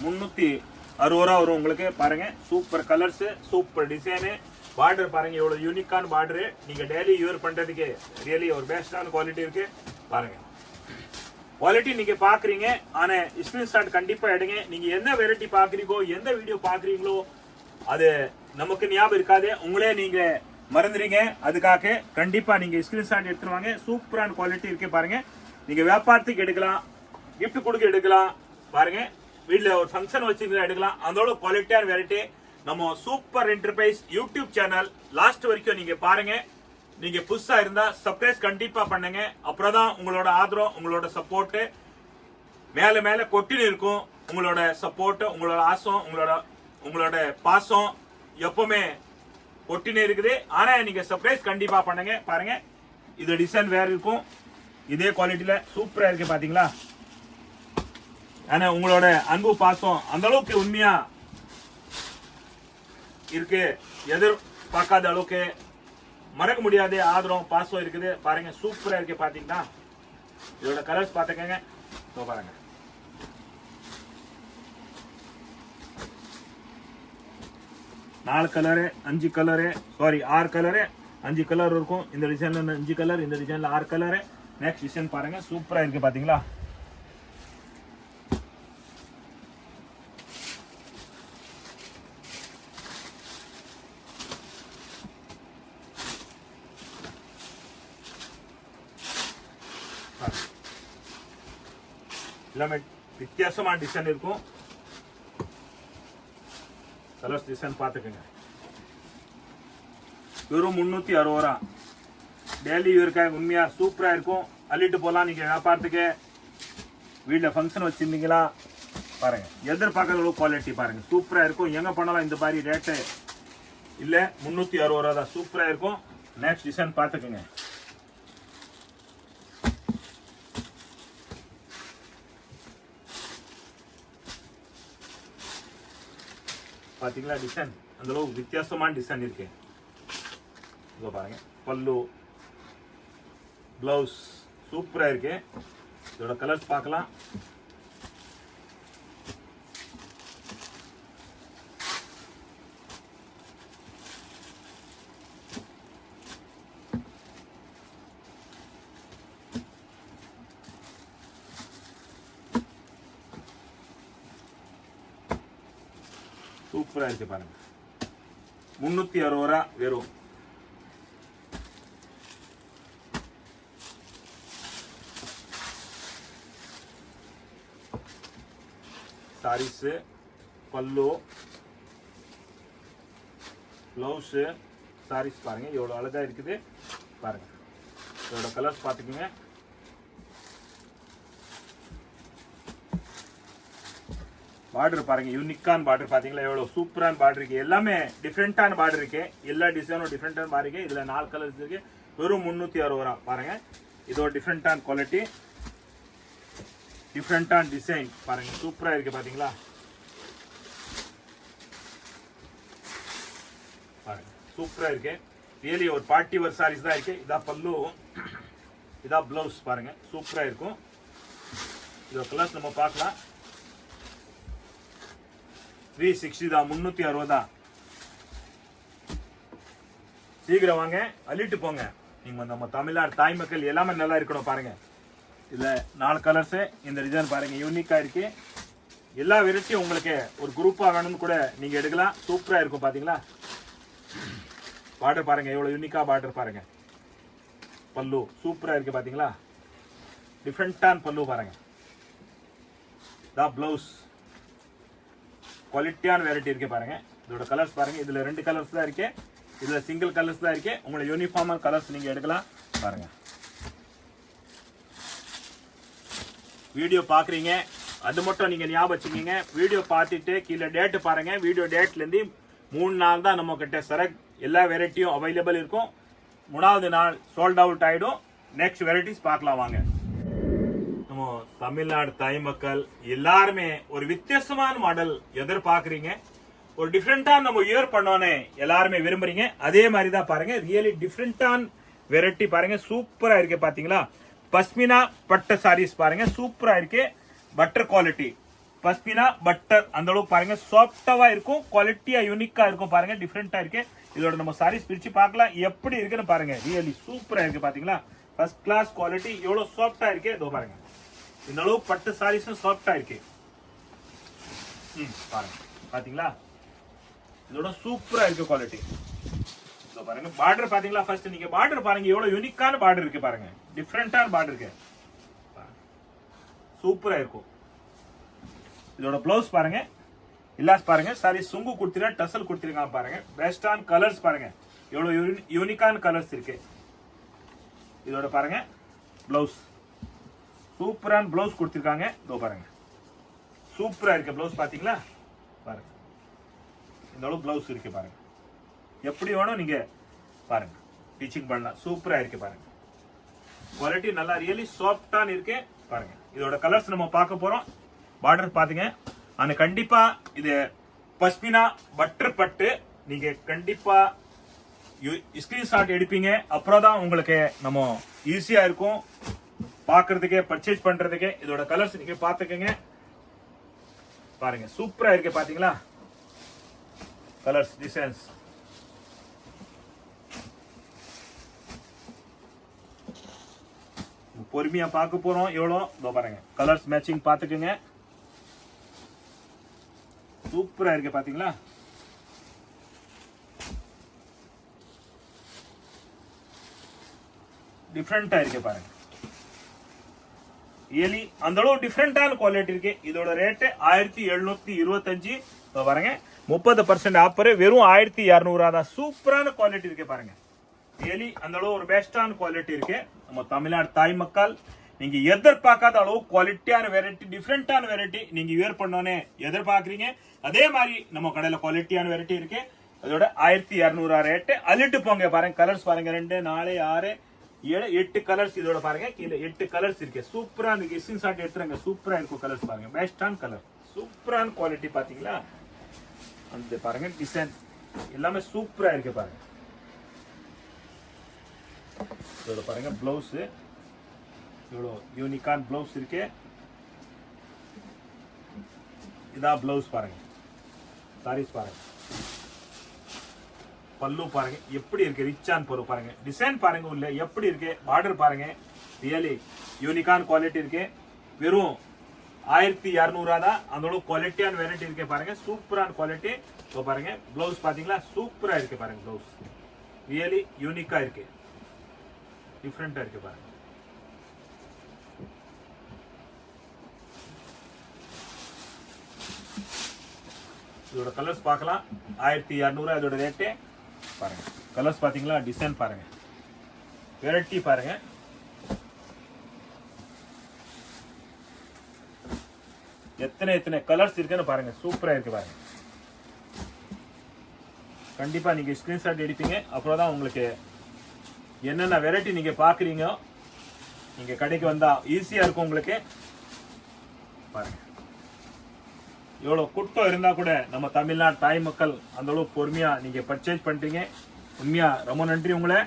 360 ரூபா வரும் உங்களுக்கு பாருங்க. Super colours, super design. Border பாருங்க எவ்வளவு யூனிக்கான பார்டரு. நீங்க டெய்லி யூர் பண்றதுக்கு ரியலி ஒரு பெஸ்டான குவாலிட்டி இருக்கு பாருங்க. குவாலிட்டி நீங்க பாக்குறீங்க, ஆனா ஸ்கிரீன்ஷாட் கண்டிப்பா எடுங்க. நீங்க எந்த வெரைட்டி பாக்குறீங்களோ, எந்த வீடியோ பாக்குறீங்களோ அது நமக்கு ஞாபகம் இருக்காது, உங்களே நீங்க மறந்துறீங்க. அதுக்காக கண்டிப்பா நீங்க ஸ்கிரீன்ஷாட் எடுத்துருவாங்க. சூப்பரான குவாலிட்டி இருக்கு பாருங்க. நீங்க வியாபாரத்துக்கு எடுக்கலாம், கிஃப்ட் கொடுக்க எடுக்கலாம் பாருங்க. வீட்டுல ஒரு ஃபங்க்ஷன் வச்சிருந்தா எடுக்கலாம். அதோட குவாலிட்டியான வெரைட்டி நம்ம super enterprise YouTube channel last வரைக்கும் நீங்க பாருங்க. நீங்க புதுசா இருந்தா சப்ஸ்கிரைப் கண்டிப்பா பண்ணுங்க. அப்புறம் தான் உங்களோட ஆதரவு, உங்களோட சப்போர்ட் மேல மேல கொட்டின்னு இருக்கும். உங்களோட சப்போர்ட், உங்களோட ஆசம், உங்களோட பாசம் எப்பவுமே கொட்டின்னு இருக்குது. ஆனா நீங்க சப்ஸ்கிரைப் கண்டிப்பா பண்ணுங்க பாருங்க. இது டிசைன் வேற இருக்கும், இதே குவாலிட்டியில சூப்பரா இருக்கு பாத்தீங்களா. ஆனா உங்களோட அன்பு பாசம் அந்த அளவுக்கு உண்மையா இருக்கு, எதிர்பார்க்காத அளவுக்கு மறக்க முடியாத ஆதரவு பாசம் இருக்குது பாருங்க. சூப்பரா இருக்கு பாத்தீங்கன்னா. இதோட கலர்ஸ் பாத்துக்கங்க பாருங்க. நாலு colour, 5 colour, sorry 6 colour, 5 colour இருக்கும். இந்த டிசைன்ல 5 கலர், இந்த டிசைன்ல 6 கலரு. நெக்ஸ்ட் டிசைன் பாருங்க. சூப்பரா இருக்கு பாத்தீங்களா. எல்லாமே வித்தியாசமான டிசைன் இருக்கும். கலர்ஸ் டிசைன் பார்த்துக்கோங்க. வெறும் 360 ரூபா. டெய்லி இருக்காங்க, உண்மையா சூப்பரா இருக்கும். அள்ளிட்டு போகலாம். நீங்க வியாபாரத்துக்கு வீட்டில் ஃபங்க்ஷன் வச்சிருந்தீங்களா பாருங்க. எதிர்பார்க்கற குவாலிட்டி பாருங்க. சூப்பரா இருக்கும். எங்க பண்ணலாம் இந்த மாதிரி ரேட்டு இல்ல. 360 ரூபா தான். சூப்பரா இருக்கும். நெக்ஸ்ட் டிசைன் பார்த்துக்கோங்க. பாத்தீங்களா டிசைன் அந்த அளவுக்கு வித்தியாசமான டிசைன் இருக்கு. இதோ பாருங்க. பல்லு, பிளவுஸ் சூப்பரா இருக்கு. இதோட கலர்ஸ் பார்க்கலாம். சூப்பரா இருக்கு பாருங்க. 360 ரூபா வெறும். சாரீஸ், பல்லு, பிளவுஸ், சாரீஸ் பாருங்க எவ்வளவு அழகா இருக்குது பாருங்க. இதோட கலர்ஸ் பாத்துக்கோங்க. பார்டர் பாருங்க. யூனிக்கான பார்டர் பாத்தீங்களா எவ்வளவு சூப்பரான பார்டர் இருக்கு. எல்லாமே டிஃப்ரெண்டான பார்டர் இருக்கு. எல்லா டிசைனும் டிஃப்ரெண்டான பார்டர் இருக்கு. இதுல 4 கலர்ஸ் இருக்கு. வெறும் 360 ரூபா பாருங்க. இதோட டிஃப்ரெண்டான குவாலிட்டி, டிஃப்ரெண்டான டிசைன் பாருங்க. சூப்பரா இருக்கு பாத்தீங்களா. பாருங்க சூப்பரா இருக்கு. ரியலி ஒரு பார்ட்டி வேர் சாரீஸ் தான் இருக்கு. இதா பல்லு, இதா பிளவுஸ் பாருங்க. சூப்பரா இருக்கும். இதோட கலர்ஸ் நம்ம பார்க்கலாம். 360 தான், 360 தான். சீக்கிரம் வாங்க, அள்ளிட்டு போங்க. நீங்க நம்ம தமிழ்நாடு தாய் மக்கள் எல்லாமே நல்லா இருக்கணும் பாருங்க. இதுல 4 கலர்ஸ். இந்த டிசைன் பாருங்க யூனிக்கா இருக்கு. எல்லா வெரைட்டியும் உங்களுக்கு ஒரு குரூப்பா வேணும்னு கூட நீங்க எடுக்கலாம். சூப்பரா இருக்கும் பாத்தீங்களா. பார்டர் பாருங்க எவ்வளவு யூனிக்கா பார்டர் பாருங்க. பல்லு சூப்பரா இருக்கு பாத்தீங்களா. டிஃபரெண்டான பல்லு பாருங்க. தா ப்ளவுஸ் குவாலிட்டியான வெரைட்டி இருக்கு பாருங்க. இதோட கலர்ஸ் பாருங்க. இதுல 2 கலர்ஸ் தான் இருக்கு. இதுல சிங்கிள் கலர்ஸ் தான் இருக்கு. உங்களுக்கு யூனிஃபார்மான கலர்ஸ் நீங்க எடுக்கலாம் பாருங்க. வீடியோ பாக்குறீங்க அது மட்டும் நீங்க ஞாபகம் வச்சுக்கீங்க. வீடியோ பார்த்துட்டு கீழே டேட் பாருங்க. வீடியோ டேட்ல இருந்து 3 நாள் தான் நம்ம கிட்ட சரக் எல்லா வெரைட்டியும் அவைலபிள் இருக்கும். 3வது நாள் சோல்ட் அவுட் ஆயிடும். நெக்ஸ்ட் வெரைட்டிஸ் பார்க்கலாம் வாங்க. நம்ம தமிழ்நாடு தாய் மக்கள் எல்லாருமே ஒரு வித்தியாசமான மாடல் எதிர்பார்க்குறீங்க. ஒரு டிஃப்ரெண்டான நம்ம இயர் பண்ணோன்னே எல்லாருமே விரும்புறீங்க. அதே மாதிரி தான் பாருங்க. ரியலி டிஃப்ரெண்டான வெரைட்டி பாருங்க. சூப்பரா இருக்கு பாத்தீங்களா. பஸ்மினா பட்டு சாரீஸ் பாருங்க. சூப்பரா இருக்கு. பட்டர் குவாலிட்டி பஸ்மினா பட்டர் அந்த அளவுக்கு பாருங்க. சாஃப்டாவா இருக்கும். குவாலிட்டியா யூனிக்கா இருக்கும் பாருங்க. டிஃப்ரெண்டா இருக்கு. இதோட நம்ம சாரீஸ் பிரிச்சு பார்க்கலாம் எப்படி இருக்குன்னு பாருங்க. ரியலி சூப்பரா இருக்கு பாத்தீங்களா. First class quality. எவ்வளவு சாஃப்டா இருக்கு இதோ பாருங்க. இந்த அளவுக்கு பட்டு சாரீஸும் சாஃப்டா இருக்கு. பாருங்க பாத்தீங்களா. இதோட சூப்பரா இருக்கு குவாலிட்டி. இதோ பாருங்க பார்டர் பாத்தீங்களா. ஃபர்ஸ்ட் நீங்க பார்டர் பாருங்க எவ்வளவு யூனிக்கான பார்டர் இருக்கு பாருங்க. டிஃபரெண்டான பார்டர் இருக்கு. சூப்பரா இருக்கும். இதோட ப்ளவுஸ் பாருங்க. இல்லாஸ் பாருங்க. சாரி சுங்கு கொடுத்திருக்கா டசல் கொடுத்திருக்காங்க பாருங்க. பெஸ்டான கலர்ஸ் பாருங்க. எவ்வளவு யூனிக்கான கலர்ஸ் இருக்கு. இதோட பாருங்க ப்ளவுஸ் சூப்பரான ப்ளவுஸ் கொடுத்திருக்காங்க. இதோ பாருங்க சூப்பரா இருக்கு ப்ளவுஸ் பாத்தீங்களா. பாருங்க இந்த அளவு ப்ளவுஸ் இருக்கு பாருங்க. எப்படி வேணும் நீங்க பாருங்க ஸ்டிச்சிங் பண்ணலாம். சூப்பரா இருக்கு பாருங்க. குவாலிட்டி நல்லா ரியலி சாஃப்டான இருக்கு பாருங்க. இதோட கலர்ஸ் நம்ம பார்க்க போறோம். பார்டர் பாத்தீங்க. ஆனா கண்டிப்பா இது பஸ்மினா பட்டர் பட்டு நீங்க கண்டிப்பா ஸ்கிரீன்ஷாட் எடுப்பீங்க. அப்புறம் தான் உங்களுக்கு நம்ம ஈஸியா இருக்கும் பாக்குறதுக்கு பர்ச்சேஸ் பண்றதுக்கு. இதோட கலர்ஸ் நீங்க பாத்துக்கங்க பாருங்க. சூப்பரா இருக்கு பாத்தீங்களா. கலர்ஸ் டிசைன்ஸ் பொறுமையா பார்க்க போறோம். எவ்வளவு இதோ பாருங்க. கலர்ஸ் மேட்சிங் பாத்துக்கங்க. சூப்பரா இருக்கு பாத்தீங்களா. டிஃபரெண்டா இருக்கு பாருங்க. ரியலி அந்த அளவு டிஃபரெண்டான குவாலிட்டி இருக்கு. இதோட ரேட் 1725 பாருங்க. 30% ஆஃபர் வெறும் 1200 தான். சூப்பரான குவாலிட்டி இருக்கு பாருங்க. ரியலி அந்த அளவு ஒரு பெஸ்டான குவாலிட்டி இருக்கு. நம்ம தமிழ்நாடு தாய் மக்கள் நீங்க எதிர்பார்க்காத அளவு குவாலிட்டியான வெரைட்டி டிஃபரெண்டான வெரைட்டி நீங்க வியர் பண்ணோன்னே எதிர்பார்க்குறீங்க. அதே மாதிரி நம்ம கடையில குவாலிட்டியான வெரைட்டி இருக்கு. அதோட 1200 ரேட்டு. அள்ளிட்டு போங்க பாருங்க. கலர்ஸ் பாருங்க 2 4 6 7 8 கலர்ஸ். இதோட பாருங்க கீழே 8 கலர்ஸ் இருக்கு. சூப்பரா இருக்கு. ஸ்கிரீன்ஷாட் எடுத்துருங்க. சூப்பரா இருக்கும் கலர்ஸ் பாருங்க. பெஸ்டான கலர் சூப்பரான குவாலிட்டி பாத்தீங்களா. அந்த பாருங்க டிசைன் எல்லாமே சூப்பரா இருக்கு பாருங்க. இதோட பாருங்க பிளவுஸ் இவ்வளோ யூனிக்கான பிளவுஸ் இருக்கு. இதான் பிளவுஸ் பாருங்க. சாரீஸ் பாருங்க. பல்லு பாருங்க எப்படி இருக்கு. ரிச்சான் பொருள் பாருங்க. டிசைன் பாருங்க உள்ள எப்படி இருக்கு. பார்டர் பாருங்க. ரியலி யூனிக்கான குவாலிட்டி இருக்கு. வெறும் 1200 தான். அந்த குவாலிட்டியான வெரைட்டி இருக்கு பாருங்க. சூப்பரான குவாலிட்டி. பாருங்க பிளவுஸ் பாத்தீங்களா. சூப்பரா இருக்கு பாருங்க. பிளவுஸ் ரியலி யூனிக்கா இருக்கு. டிஃபரெண்டா இருக்கு பாருங்க. இதோட கலர்ஸ் பார்க்கலாம். 1200 இதோட ரேட்டு பாருங்க. கலர்ஸ் பாத்தீங்களா. டிசைன் பாருங்க. வெரைட்டி பாருங்க. எத்தனை கலர்ஸ் இருக்குன்னு பாருங்க. சூப்பரா இருக்கு பாருங்க. கண்டிப்பா நீங்க ஸ்கிரீன்ஷாட் எடுப்பீங்க. அப்புறம் தான் உங்களுக்கு என்னென்ன வெரைட்டி நீங்க பாக்குறீங்க நீங்க கடைக்கு வந்தா ஈஸியா இருக்கும் உங்களுக்கு. பாருங்க எவ்வளவு கூட்டம் இருந்தா கூட நம்ம தமிழ்நாடு தாய் மக்கள் அந்த அளவுக்கு பொறுமையா நீங்க பர்ச்சேஸ் பண்றீங்க. உண்மையா ரொம்ப நன்றி உங்களை.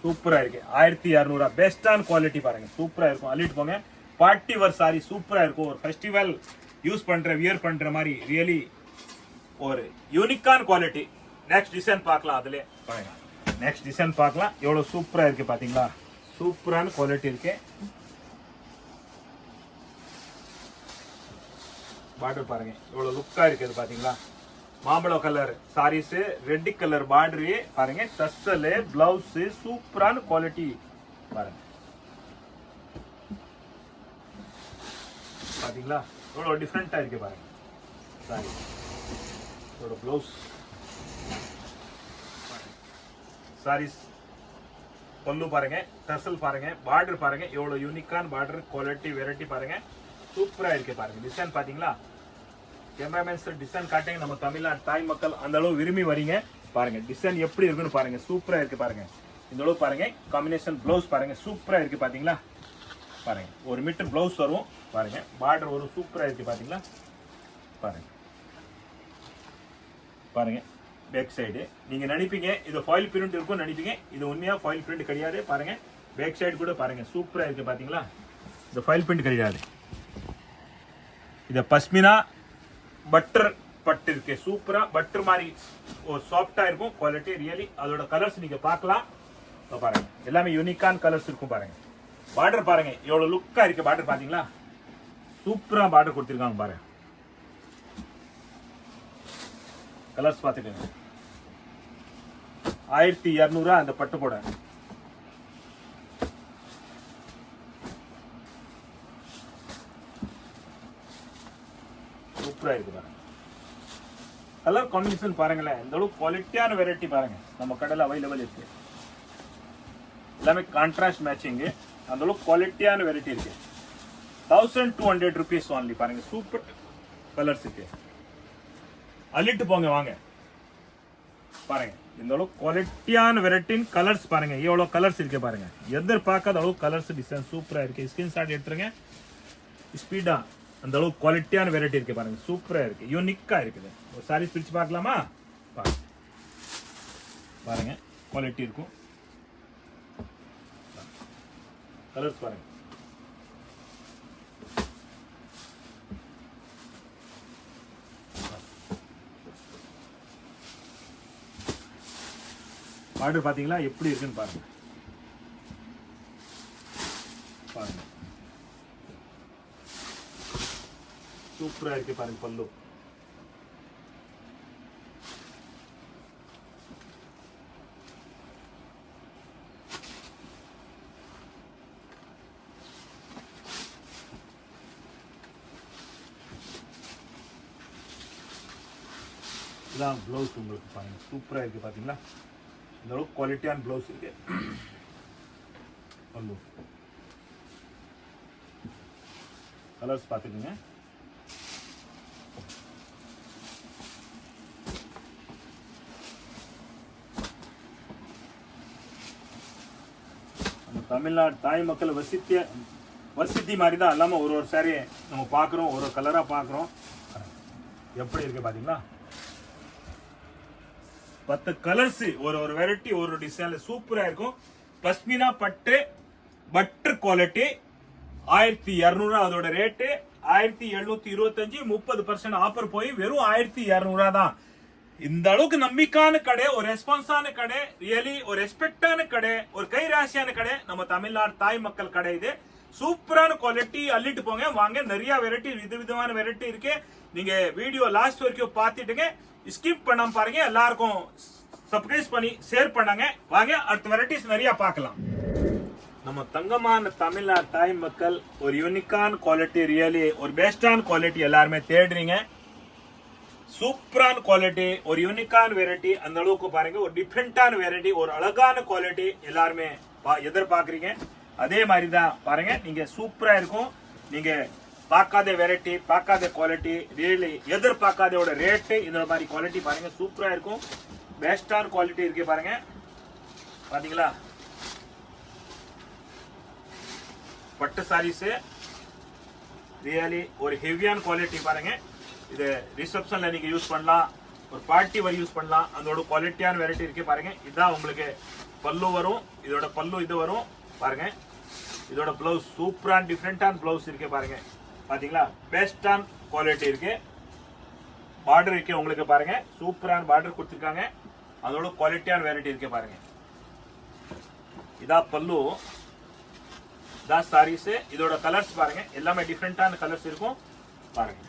சூப்பரா இருக்கு. 1200 பெஸ்டான குவாலிட்டி பாருங்க. சூப்பரா இருக்கும். அள்ளிட்டு போங்க. பார்ட்டி வேர் சாரி சூப்பரா இருக்கும். ஒரு ஃபெஸ்டிவல் யூஸ் பண்ற வியர் பண்ற மாதிரி ரியலி ஒரு யூனிக்கான குவாலிட்டி. நெக்ஸ்ட் டிசைன் பார்க்கலாம். அதுல பாருங்க நெக்ஸ்ட் டிசைன் பார்க்கலாம். எவ்வளவு சூப்பரா இருக்கு பாத்தீங்களா. சூப்பரான குவாலிட்டி இருக்கு. பார்டர் பாருங்க இவ்வளவு லுக்கா இருக்குது பாத்தீங்களா. மாம்பழம் colour saris, red colour border பாருங்க, டஸ்ஸல் பிளவுஸ் சூப்பரான குவாலிட்டி பாருங்க. பாத்தீங்களா எவ்வளவு டிஃப்ரெண்டா இருக்கு பாருங்க. சாரி இதோட பிளவுஸ் சாரீஸ், பல்லு பாருங்க, டசல் பாருங்க, பார்டர் பாருங்க எவ்வளவு யூனிக்கான பார்டர், குவாலிட்டி வெரைட்டி பாருங்க, சூப்பரா இருக்கு பாருங்க. டிசைன் பாத்தீங்களா, கேமராமேன் சார் டிசைன் காட்டுங்க. நம்ம தமிழ்நாடு தாய் மக்கள் அந்த அளவு விரும்பி வரீங்க பாருங்க. டிசைன் எப்படி இருக்குன்னு பாருங்க, சூப்பரா இருக்கு பாருங்க. இந்த அளவு பாருங்க, காம்பினேஷன் பிளவுஸ் பாருங்க சூப்பரா இருக்கு பாத்தீங்களா. பாருங்க 1 மீட்டர் பிளவுஸ் வரும் பாருங்க, பார்டர் வரும், சூப்பரா இருக்கு பாத்தீங்களா. பாருங்க பாருங்க பேக் சைடு நீங்க நினைப்பீங்க இது ஃபாயில் பிரிண்ட் இருக்கும் நினைப்பீங்க, இது உண்மையா ஃபாயில் பிரிண்ட் கிடையாது. பாருங்க பேக் சைடு கூட பாருங்க சூப்பரா இருக்கு பாத்தீங்களா. இது ஃபாயில் பிரிண்ட் கிடையாது, இது பஷ்மினா பட்டர் பட்டு இருக்கு, சூப்பரா பட்டர் மாதிரி ஒரு சாஃப்டா இருக்கும் குவாலிட்டி ரியலி. அதோட கலர்ஸ் நீங்க பார்க்கலாம் பாருங்க, எல்லாமே யூனிக்கான கலர்ஸ் இருக்கும் பாருங்க. பார்டர் பாருங்க எவ்வளவு லுக்கா இருக்கு, பார்டர் பாத்தீங்களா சூப்பரா பார்டர் கொடுத்திருக்காங்க பாருங்க. கலர்ஸ் பாத்துக்கோங்க. 1200 அந்த பட்டு போட. சூப்பரா இருக்கு பாருங்க. கலர் காம்பினேஷன் பாருங்களேன், இந்த அளவு குவாலிட்டியான வெரைட்டி பாருங்க நம்ம கடையில் அவைலபிள் இருக்கு. எல்லாமே கான்ட்ராஸ்ட் மேட்சிங், அந்த அளவு குவாலிட்டியான வெரைட்டி இருக்கு. 1200 rupees ஒன்லி பாருங்க. சூப்பர் கலர்ஸ் இருக்கு, அள்ளிட்டு போங்க வாங்க பாருங்க. இந்த அளவு குவாலிட்டியான வெரைட்டின் கலர்ஸ் பாருங்க, எவ்வளவு கலர்ஸ் இருக்கு பாருங்க. எதிர்பார்க்காத அளவு கலர்ஸ் டிசைன் சூப்பரா இருக்கு. ஸ்கிரீன்ஷாட் எடுத்துருங்க ஸ்பீடா. அந்த அளவு குவாலிட்டியான வெரைட்டி இருக்கு பாருங்க, சூப்பரா இருக்கு, யூனிக்கா இருக்குது. ஒரு சாரீஸ் பிரிச்சு பார்க்கலாமா பாருங்க, குவாலிட்டி இருக்கும். கலர்ஸ் பாருங்க, பார்டர் பாத்தீங்களா எப்படி இருக்குன்னு பாருங்க. பாருங்க சூப்பரா இருக்கு பாருங்க. பல்லு இதான் பிளவுஸ் உங்களுக்கு பாருங்க, சூப்பரா இருக்கு பாத்தீங்களா. இந்த அளவுக்கு குவாலிட்டியான பிளவுஸ் இருக்கு. பல்லு கலர்ஸ் பார்த்துக்குங்க. நம்ம தமிழ்நாடு தாய் மக்கள் வசித்தி மாதிரி தான் எல்லாமே ஒரு சாரி நம்ம பார்க்குறோம், ஒரு கலராக பார்க்குறோம். எப்படி இருக்கு பார்த்தீங்களா. 10 கலர்ஸ், ஒரு வெரைட்டி, ஒரு டிசைன்ல சூப்பரா இருக்கும். பஷ்மினா பட்டு பட்டர் குவாலிட்டி 1200 அதோட ரேட்டு. 1725, 30% ஆஃபர் போய் வெறும் 1200 தான். இந்த அளவுக்கு நம்பிக்கையான கடை, ஒரு ரெஸ்பான்ஸான கடை, ரியலி ஒரு ரெஸ்பெக்டான கடை, ஒரு கை ராசியான கடை நம்ம தமிழ்நாடு தாய் மக்கள் கடை. இது சூப்பரான குவாலிட்டி, அள்ளிட்டு போங்க வாங்க. நிறைய வெரைட்டி, விதவிதமான வெரைட்டி இருக்கு. நீங்க வீடியோ லாஸ்ட் வரைக்கும் பார்த்துட்டுங்க, ஸ்கிப் பண்ணாம பாருங்க. எல்லாருக்கும் சப்ஸ்கிரைப் பண்ணி ஷேர் பண்ணாங்க. வாங்க அடுத்த வெரைட்டிஸ் நிறைய பார்க்கலாம். நம்ம தங்கமான தமிழ்நாடு தாய் மக்கள் ஒரு யூனிக்கான குவாலிட்டி, ரியலி ஒரு பெஸ்டான குவாலிட்டி எல்லாருமே தேடுறீங்க. சூப்பரான குவாலிட்டி, ஒரு யூனிக்கான வெரைட்டி, அந்த அளவுக்கு பாருங்க. ஒரு டிஃப்ரெண்டான வெரைட்டி, ஒரு அழகான குவாலிட்டி எல்லாருமே எதிர்பார்க்குறீங்க. அதே மாதிரி தான் பாருங்க, நீங்க சூப்பரா இருக்கும். நீங்க பார்க்காத வெரைட்டி, பார்க்காத குவாலிட்டி, ரியலி எதிர்பார்க்காத ரேட்டு, இந்த மாதிரி குவாலிட்டி பாருங்க சூப்பரா இருக்கும். பெஸ்டான குவாலிட்டி இருக்கு பாருங்க. பாத்தீங்களா பட்டு சாரீஸ் ரியலி ஒரு ஹெவியான குவாலிட்டி பாருங்க. இது ரிசப்ஷன்ல நீங்க யூஸ் பண்ணலாம், ஒரு பார்ட்டி வரை யூஸ் பண்ணலாம். அதோட குவாலிட்டியான வெரைட்டி இருக்கு பாருங்க. இதுதான் உங்களுக்கு பல்லு வரும், இதோட பல்லு இது வரும் பாருங்க. இதோட பிளவுஸ் சூப்பரான டிஃப்ரெண்டான பிளவுஸ் இருக்கு பாருங்க. பாத்தீங்களா பெஸ்டான குவாலிட்டி இருக்கு. பார்டர் இருக்கு உங்களுக்கு பாருங்க, சூப்பரான பார்டர் கொடுத்துருக்காங்க. அதோட குவாலிட்டியான வெரைட்டி இருக்கு பாருங்க. இதா பல்லு, இதா சாரீஸ். இதோட கலர்ஸ் பாருங்க, எல்லாமே டிஃப்ரெண்டான கலர்ஸ் இருக்கும் பாருங்க.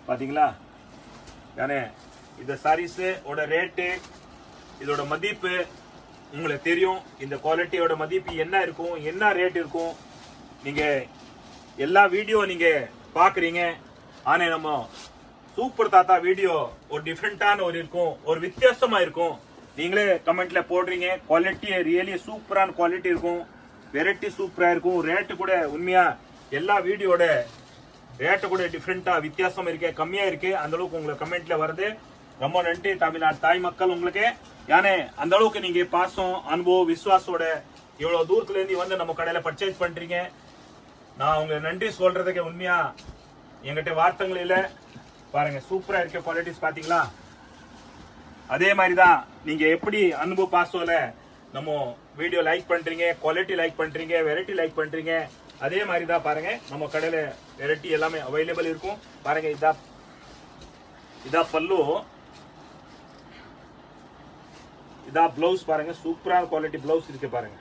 பாத்தீங்களா யானே இந்த சாரீஸ் ஓட ரேட்டு இதோட மதிப்பு உங்களுக்கு தெரியும். இந்த குவாலிட்டியோட மதிப்பு என்ன இருக்கும், என்ன ரேட் இருக்கும், நீங்க எல்லா வீடியோ நீங்க பாக்குறீங்க. ஆனா நம்ம சூப்பர் தாத்தா வீடியோ ஒரு டிஃப்ரெண்டான ஒரு இருக்கும், ஒரு வித்தியாசமா இருக்கும். நீங்களே கமெண்ட்ல போடுறீங்க. குவாலிட்டி ரியலி சூப்பரான குவாலிட்டி இருக்கும், வெரைட்டி சூப்பரா இருக்கும். ரேட்டு கூட உண்மையா எல்லா வீடியோட ரேட்டு கூட டிஃப்ரெண்டா வித்தியாசம் இருக்கு, கம்மியா இருக்கு. அந்த அளவுக்கு உங்களுக்கு கமெண்ட்ல வருது. ரொம்ப நன்றி தமிழ்நாடு தாய் மக்கள் உங்களுக்கு. யானே அந்த அளவுக்கு நீங்க பாசம், அனுபவம், விசுவாசோட இவ்வளவு தூரத்துல இருந்து வந்து நம்ம கடையில பர்ச்சேஸ் பண்றீங்க. நான் உங்களுக்கு நன்றி சொல்றதுக்கு உண்மையா என்கிட்ட வார்த்தைகள் இல்ல. பாருங்க சூப்பரா இருக்க குவாலிட்டிஸ் பாத்தீங்களா. அதே மாதிரிதான் நீங்க எப்படி அனுபவ பாசோல நம்ம வீடியோ லைக் பண்றீங்க, குவாலிட்டி லைக் பண்றீங்க, வெரைட்டி லைக் பண்றீங்க. அதே மாதிரி தான் பாருங்க நம்ம கடையில வெரைட்டி எல்லாமே அவைலபிள் இருக்கும். பாருங்க இதா பல்லு, இதா பிளவுஸ். பாருங்க சூப்பரான குவாலிட்டி பிளவுஸ் இருக்கு பாருங்க.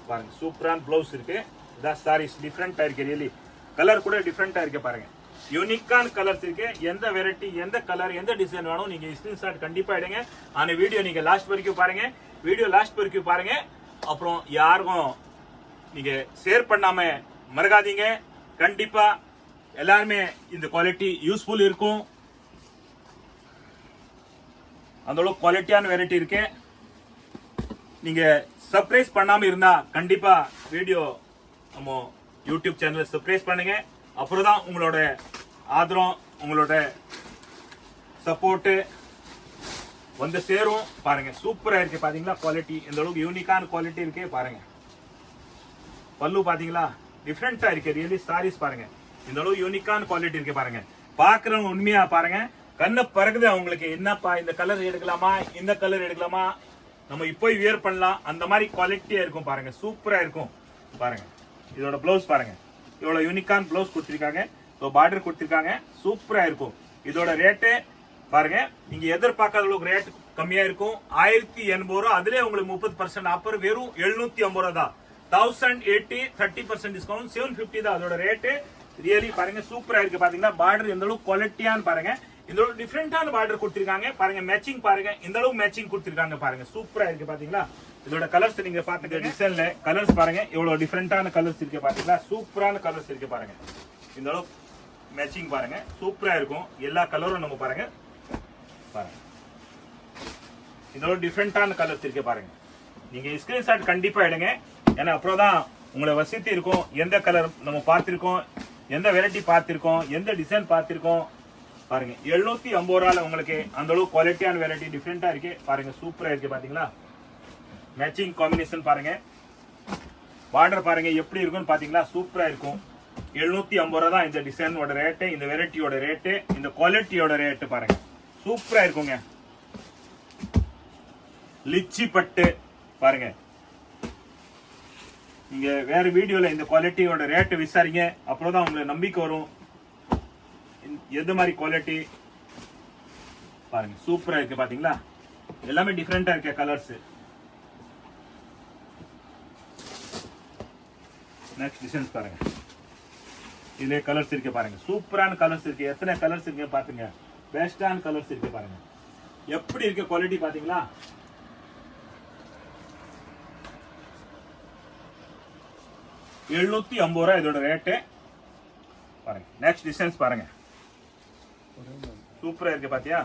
பாருங்க சூப்பரான பிளவுஸ் இருக்கு. இதா சாரீஸ் டிஃப்ரெண்டா இருக்கு, ரியலி கலர் கூட டிஃப்ரெண்டா இருக்கு பாருங்க. யூனிக்கான கலர்ஸ் இருக்கு. எந்த வெரைட்டி, எந்த கலர், எந்த டிசைன் வேணும் நீங்க ஸ்கிரீன்ஷாட் கண்டிப்பா எடுங்க. ஆனா வீடியோ நீங்க லாஸ்ட் வரைக்கும் பாருங்க. வீடியோ லாஸ்ட் வரைக்கும் பாருங்க. அப்புறம் யாருக்கும் நீங்க ஷேர் பண்ணாம மறக்காதீங்க. கண்டிப்பா எல்லாருமே இந்த குவாலிட்டி யூஸ்ஃபுல் இருக்கும். அந்த அளவுக்கு குவாலிட்டியான வெரைட்டி இருக்கு. நீங்க சப்ஸ்கிரைப் பண்ணாம இருந்தா கண்டிப்பா வீடியோ நம்ம யூடியூப் சேனல் சப்ஸ்கிரைப் பண்ணுங்க. அப்புறம் தான் உங்களோட ஆதரவு, உங்களோட சப்போர்ட் வந்து சேரும். பாருங்க சூப்பரா இருக்கு பாத்தீங்களா குவாலிட்டி. இந்த அளவுக்கு யூனிக்கான குவாலிட்டி இருக்கு பாருங்க. பல்லு பாத்தீங்களா டிஃப்ரெண்டா இருக்கு, ரியலி சாரீஸ் பாருங்க. இந்த அளவுக்கு யூனிக்கான குவாலிட்டி இருக்கு பாருங்க. பாக்குறவங்க உண்மையா பாருங்க கண்ணு பறகுது அவங்களுக்கு. என்னப்பா இந்த கலர் எடுக்கலாமா, இந்த கலர் எடுக்கலாமா, நம்ம இப்போ வியர் பண்ணலாம், அந்த மாதிரி குவாலிட்டியா இருக்கும் பாருங்க. சூப்பரா இருக்கும் பாருங்க. இதோட பிளவுஸ் பாருங்க, இவ்வளவு யூனிக்கான பிளவுஸ் கொடுத்திருக்காங்க, பார்டர் கொடுத்திருக்காங்க. சூப்பரா இருக்கும். இதோட ரேட்டு பாருங்க, நீங்க எதிர்பார்க்காத அளவுக்கு ரேட் கம்மியா இருக்கும். 1080 ரூபா. அதுல உங்களுக்கு 30% ஆஃபர். வெறும் 750 ரூபா தான். 1080 30% டிஸ்கவுண்ட் 750 தான் அதோட ரேட்டு. ரியலி பாருங்க சூப்பரா இருக்கு பாத்தீங்களா. பார்டர் எந்த அளவுக்கு குவாலிட்டியான்னு பாருங்க. இந்த அளவுக்கு டிஃப்ரெண்டான பார்டர் கொடுத்திருக்காங்க பாருங்க. மேட்சிங் பாருங்க, இந்த அளவுக்கு மேட்சிங் கொடுத்திருக்காங்க பாருங்க. சூப்பரா இருக்கு பாத்தீங்களா. இதோட கலர்ஸ் நீங்க பாத்துக்க, டிசைன்ல கலர்ஸ் பாருங்க எவ்வளவு டிஃப்ரெண்டான கலர்ஸ் இருக்கு பாத்தீங்களா. சூப்பரான கலர்ஸ் இருக்கு பாருங்க. இந்த அளவுக்கு மேட்சிங் பாருங்க சூப்பரா இருக்கும். எல்லா கலரும் நம்ம பாருங்க பாருங்க. இந்த அளவுக்கு டிஃப்ரெண்டான கலர்ஸ் இருக்கு பாருங்க. நீங்க ஸ்கிரீன்ஷாட் கண்டிப்பா எடுங்க. ஏன்னா அப்புறம்தான் உங்களை வசதி இருக்கும். எந்த கலர் நம்ம பார்த்திருக்கோம், எந்த வெரைட்டி பார்த்திருக்கோம், எந்த டிசைன் பார்த்திருக்கோம் பாருங்க. 750 ரூபால உங்களுக்கு அந்த அளவுக்கு குவாலிட்டியான வெரைட்டி டிஃப்ரெண்டா இருக்கு பாருங்க. சூப்பரா இருக்கு பாத்தீங்களா. மேட்சிங் காம்பினேஷன் பாருங்க. பார்டர் பாருங்க எப்படி இருக்குன்னு பாத்தீங்களா. சூப்பரா இருக்கும். 750 ரூபா தான் இந்த டிசைனோட ரேட்டு, இந்த வெரைட்டியோட ரேட்டு, இந்த குவாலிட்டியோட ரேட்டு பாருங்க. சூப்பரா இருக்குங்க. லிச்சி பட்டு பாருங்க. நீங்க வேற வீடியோல இந்த குவாலிட்டியோட ரேட்டு விசாரிங்க. அப்புறம் தான் உங்களுக்கு நம்பிக்கை வரும். எது மாதிரி குவாலிட்டி பாருங்க. சூப்பரா இருக்கு பாத்தீங்களா. எல்லாமே டிஃப்ரெண்டா இருக்கு கலர்ஸ். நெக்ஸ்ட் டிசைன்ஸ் பாருங்க. இதுல கலர்ஸ் இருக்கு பாருங்க. சூப்பரான கலர்ஸ் இருக்கு. எத்தனை கலர்ஸ் இருக்கு பாத்துங்க. பெஸ்டான கலர்ஸ் இருக்கு பாருங்க. எப்படி இருக்கு குவாலிட்டி பாத்தீங்களா. ₹750 இதோட ரேட்டு பாருங்க. நெக்ஸ்ட் டிசைன்ஸ் பாருங்க. சூப்பரா இருக்கு பாத்தியா.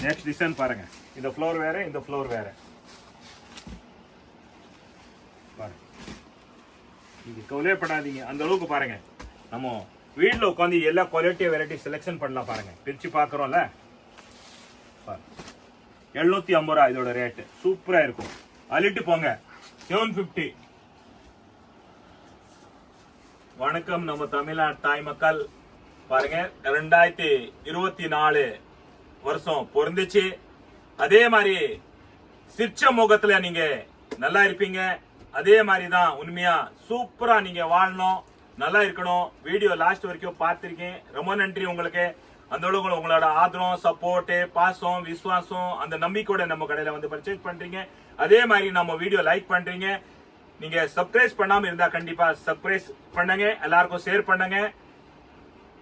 நெக்ஸ்ட் டிசைன் பாருங்க. இந்த ஃப்ளோர் வேற, இந்த ஃப்ளோர் வேற பாருங்க. நீங்க கவலைப்படாதீங்க. அந்த அளவுக்கு பாருங்க. நம்ம வீட்டுல உட்காந்து எல்லா குவாலிட்டி வெரைட்டி செலக்ஷன் பண்ணலாம் பாருங்க. பிரிச்சு பாக்குறோம்ல. 750 ரூபா இதோட ரேட்டு. சூப்பரா இருக்கும். அள்ளிட்டு போங்க. 750. வணக்கம் நம்ம தமிழ்நாடு தாய் மக்கள். பாருங்க 2024 வருஷம் பொருந்துச்சு. அதே மாதிரி சிரிச்ச முகத்துல நீங்க நல்லா இருப்பீங்க. அதே மாதிரி தான் உண்மையா சூப்பரா நீங்க வாழணும், நல்லா இருக்கணும். வீடியோ லாஸ்ட் வரைக்கும் பார்த்திருக்கேன். ரொம்ப நன்றி உங்களுக்கு. அந்த அளவுக்கு உங்களோட ஆதரவு, சப்போர்ட், பாசம், விசுவாசம், அந்த நம்பிக்கையோட நம்ம கடையில வந்து பர்ச்சேஸ் பண்றீங்க. அதே மாதிரி நம்ம வீடியோ லைக் பண்றீங்க. நீங்க சப்ஸ்கிரைப் பண்ணாம இருந்தா கண்டிப்பா சப்ஸ்கிரைப் பண்ணுங்க, எல்லாருக்கும் ஷேர் பண்ணுங்க.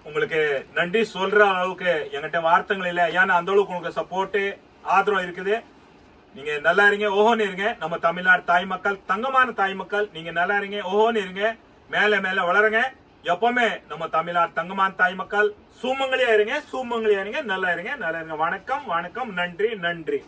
உங்களுக்கு நன்றி சொல்ற அளவுக்கு என்கிட்ட வார்த்தைகள் இல்லை. ஏன்னா அந்த அளவுக்கு உங்களுக்கு சப்போர்ட் ஆதரவு இருக்குது. நீங்க நல்லா இருங்க, ஓஹோன்னு இருங்க. நம்ம தமிழ்நாடு தாய் மக்கள், தங்கமான தாய் மக்கள், நீங்க நல்லா இருங்க, ஓஹோன்னு இருங்க, மேல மேல வளருங்க. எப்பவுமே நம்ம தமிழ்நாடு தங்கமான தாய் மக்கள் சுமங்கலியா இருங்க, சுமங்கலியா இருங்க, நல்லா இருங்க, நல்லா இருங்க. வணக்கம், வணக்கம், நன்றி, நன்றி.